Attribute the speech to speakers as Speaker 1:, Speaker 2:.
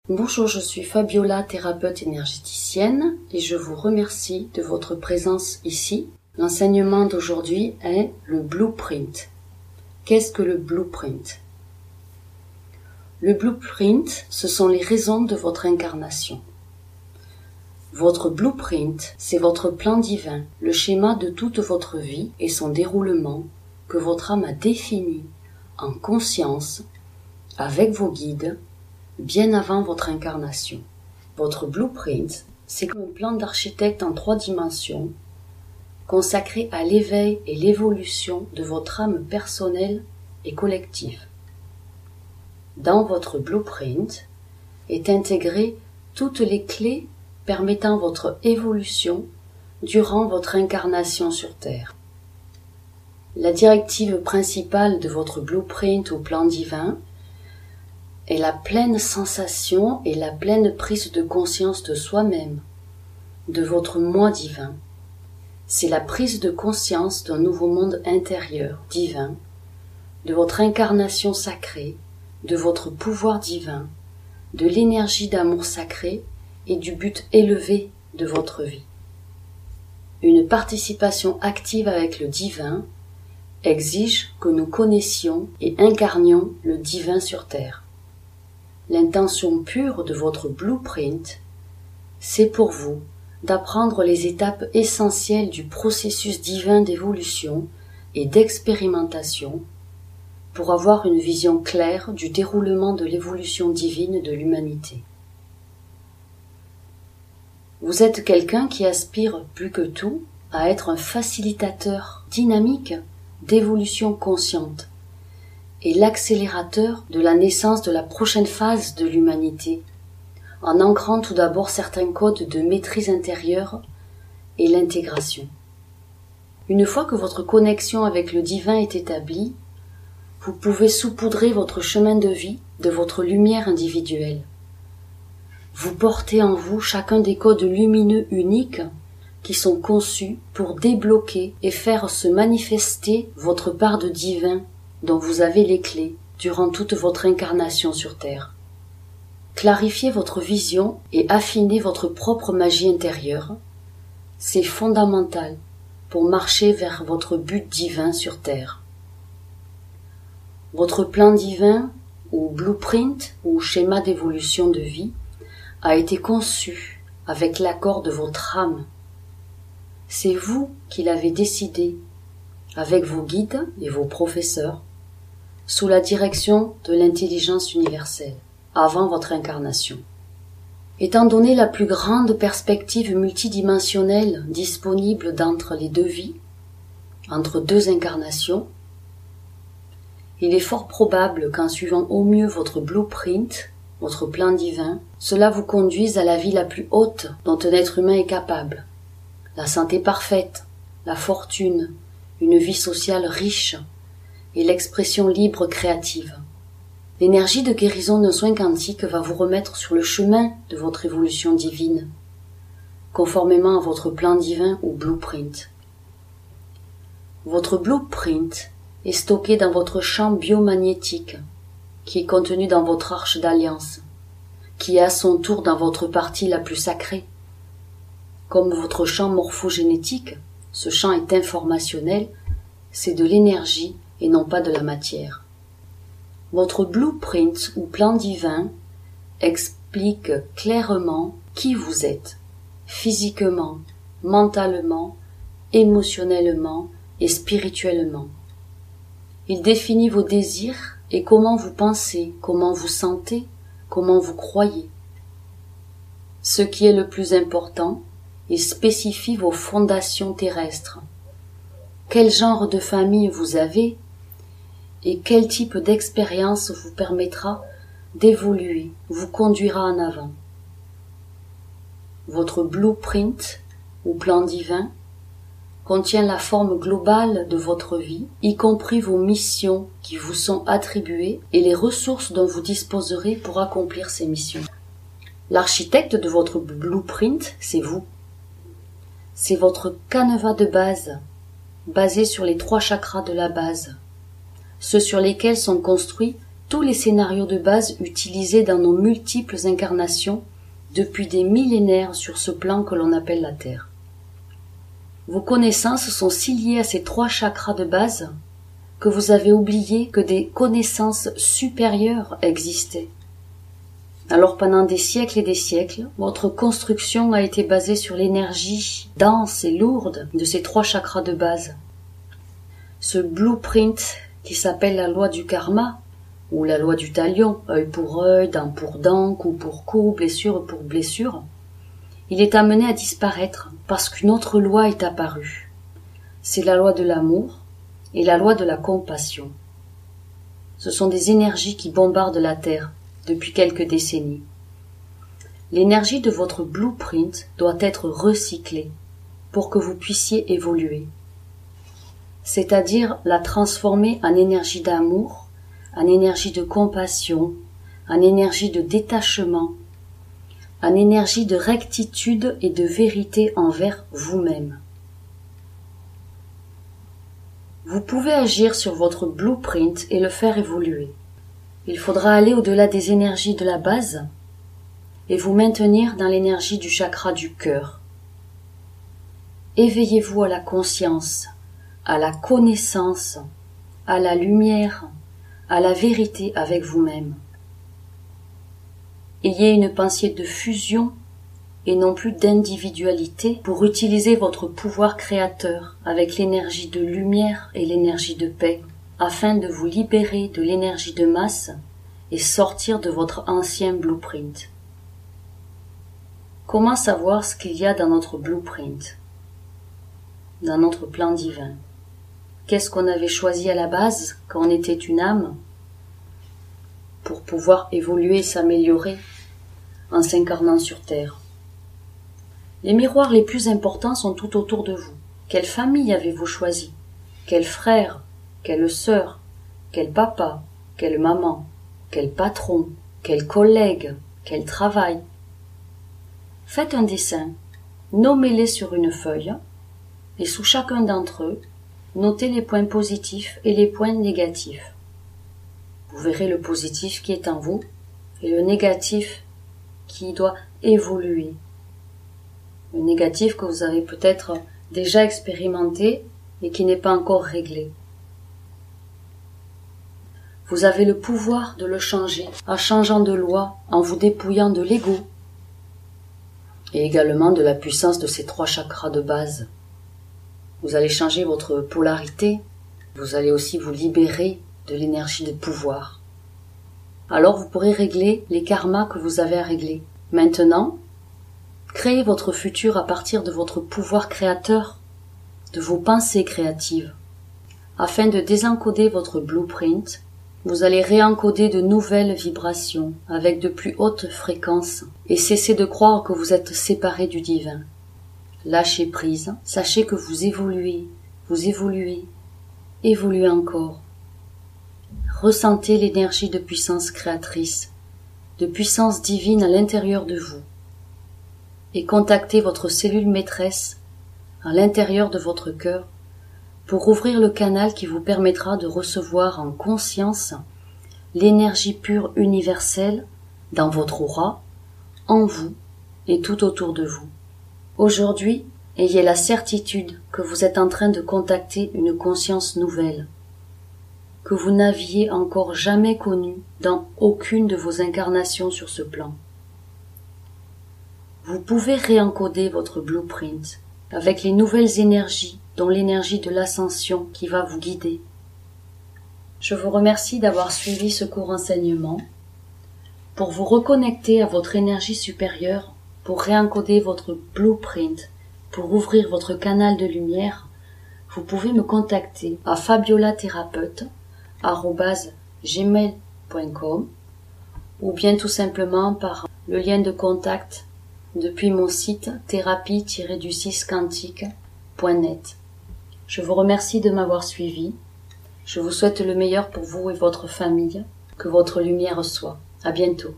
Speaker 1: Bonjour, je suis Fabiola, thérapeute énergéticienne et je vous remercie de votre présence ici. L'enseignement d'aujourd'hui est le blueprint. Qu'est-ce que le blueprint? Le blueprint, ce sont les raisons de votre incarnation. Votre blueprint, c'est votre plan divin, le schéma de toute votre vie et son déroulement que votre âme a défini en conscience avec vos guides bien avant votre incarnation. Votre blueprint, c'est comme un plan d'architecte en 3 dimensions consacré à l'éveil et l'évolution de votre âme personnelle et collective. Dans votre blueprint est intégré toutes les clés permettant votre évolution durant votre incarnation sur Terre. La directive principale de votre blueprint ou plan divin est la pleine sensation et la pleine prise de conscience de soi-même, de votre moi divin. C'est la prise de conscience d'un nouveau monde intérieur, divin, de votre incarnation sacrée, de votre pouvoir divin, de l'énergie d'amour sacré et du but élevé de votre vie. Une participation active avec le divin exige que nous connaissions et incarnions le divin sur Terre. L'intention pure de votre blueprint, c'est pour vous d'apprendre les étapes essentielles du processus divin d'évolution et d'expérimentation pour avoir une vision claire du déroulement de l'évolution divine de l'humanité. Vous êtes quelqu'un qui aspire plus que tout à être un facilitateur dynamique d'évolution consciente et l'accélérateur de la naissance de la prochaine phase de l'humanité, en ancrant tout d'abord certains codes de maîtrise intérieure et l'intégration. Une fois que votre connexion avec le divin est établie, vous pouvez saupoudrer votre chemin de vie de votre lumière individuelle. Vous portez en vous chacun des codes lumineux uniques qui sont conçus pour débloquer et faire se manifester votre part de divin dont vous avez les clés durant toute votre incarnation sur Terre. Clarifiez votre vision et affinez votre propre magie intérieure. C'est fondamental pour marcher vers votre but divin sur Terre. Votre plan divin, ou blueprint, ou schéma d'évolution de vie, a été conçu avec l'accord de votre âme. C'est vous qui l'avez décidé, avec vos guides et vos professeurs, sous la direction de l'intelligence universelle, avant votre incarnation. Étant donné la plus grande perspective multidimensionnelle disponible d'entre les 2 vies, entre 2 incarnations, il est fort probable qu'en suivant au mieux votre blueprint, votre plan divin, cela vous conduise à la vie la plus haute dont un être humain est capable. La santé parfaite, la fortune, une vie sociale riche et l'expression libre créative. L'énergie de guérison d'un soin quantique va vous remettre sur le chemin de votre évolution divine, conformément à votre plan divin ou blueprint. Votre blueprint est stocké dans votre champ biomagnétique, qui est contenu dans votre arche d'alliance, qui est à son tour dans votre partie la plus sacrée. Comme votre champ morphogénétique, ce champ est informationnel, c'est de l'énergie et non pas de la matière. Votre blueprint ou plan divin explique clairement qui vous êtes, physiquement, mentalement, émotionnellement et spirituellement. Il définit vos désirs et comment vous pensez, comment vous sentez, comment vous croyez. Ce qui est le plus important, il spécifie vos fondations terrestres. Quel genre de famille vous avez et quel type d'expérience vous permettra d'évoluer, vous conduira en avant. Votre blueprint ou plan divin contient la forme globale de votre vie, y compris vos missions qui vous sont attribuées et les ressources dont vous disposerez pour accomplir ces missions. L'architecte de votre blueprint, c'est vous. C'est votre canevas de base, basé sur les 3 chakras de la base, ceux sur lesquels sont construits tous les scénarios de base utilisés dans nos multiples incarnations depuis des millénaires sur ce plan que l'on appelle la Terre. Vos connaissances sont si liées à ces 3 chakras de base que vous avez oublié que des connaissances supérieures existaient. Alors pendant des siècles et des siècles, votre construction a été basée sur l'énergie dense et lourde de ces 3 chakras de base. Ce blueprint qui s'appelle la loi du karma, ou la loi du talion, œil pour œil, dent pour dent, coup pour coup, blessure pour blessure, il est amené à disparaître parce qu'une autre loi est apparue. C'est la loi de l'amour et la loi de la compassion. Ce sont des énergies qui bombardent la Terre depuis quelques décennies. L'énergie de votre blueprint doit être recyclée pour que vous puissiez évoluer, c'est-à-dire la transformer en énergie d'amour, en énergie de compassion, en énergie de détachement, en énergie de rectitude et de vérité envers vous-même. Vous pouvez agir sur votre blueprint et le faire évoluer. Il faudra aller au-delà des énergies de la base et vous maintenir dans l'énergie du chakra du cœur. Éveillez-vous à la conscience, à la connaissance, à la lumière, à la vérité avec vous-même. Ayez une pensée de fusion et non plus d'individualité pour utiliser votre pouvoir créateur avec l'énergie de lumière et l'énergie de paix, afin de vous libérer de l'énergie de masse et sortir de votre ancien blueprint. Comment savoir ce qu'il y a dans notre blueprint, dans notre plan divin? Qu'est-ce qu'on avait choisi à la base quand on était une âme pour pouvoir évoluer et s'améliorer en s'incarnant sur Terre? Les miroirs les plus importants sont tout autour de vous. Quelle famille avez-vous choisi? Quel frère? Quelle sœur? Quel papa? Quelle maman? Quel patron? Quel collègue? Quel travail? Faites un dessin, nommez-les sur une feuille, et sous chacun d'entre eux, notez les points positifs et les points négatifs. Vous verrez le positif qui est en vous et le négatif qui doit évoluer. Le négatif que vous avez peut-être déjà expérimenté et qui n'est pas encore réglé. Vous avez le pouvoir de le changer en changeant de loi, en vous dépouillant de l'ego et également de la puissance de ces 3 chakras de base. Vous allez changer votre polarité, vous allez aussi vous libérer de l'énergie de pouvoir. Alors vous pourrez régler les karmas que vous avez à régler. Maintenant, créez votre futur à partir de votre pouvoir créateur, de vos pensées créatives. Afin de désencoder votre blueprint, vous allez réencoder de nouvelles vibrations avec de plus hautes fréquences et cessez de croire que vous êtes séparés du divin. Lâchez prise, sachez que vous évoluez, évoluez encore. Ressentez l'énergie de puissance créatrice, de puissance divine à l'intérieur de vous et contactez votre cellule maîtresse à l'intérieur de votre cœur pour ouvrir le canal qui vous permettra de recevoir en conscience l'énergie pure universelle dans votre aura, en vous et tout autour de vous. Aujourd'hui, ayez la certitude que vous êtes en train de contacter une conscience nouvelle, que vous n'aviez encore jamais connue dans aucune de vos incarnations sur ce plan. Vous pouvez réencoder votre blueprint avec les nouvelles énergies, dont l'énergie de l'ascension qui va vous guider. Je vous remercie d'avoir suivi ce court enseignement. Pour vous reconnecter à votre énergie supérieure, pour réencoder votre blueprint, pour ouvrir votre canal de lumière, vous pouvez me contacter à fabiolatherapeute@gmail.com ou bien tout simplement par le lien de contact depuis mon site thérapie-du6quantique.net. Je vous remercie de m'avoir suivi. Je vous souhaite le meilleur pour vous et votre famille. Que votre lumière soit. À bientôt.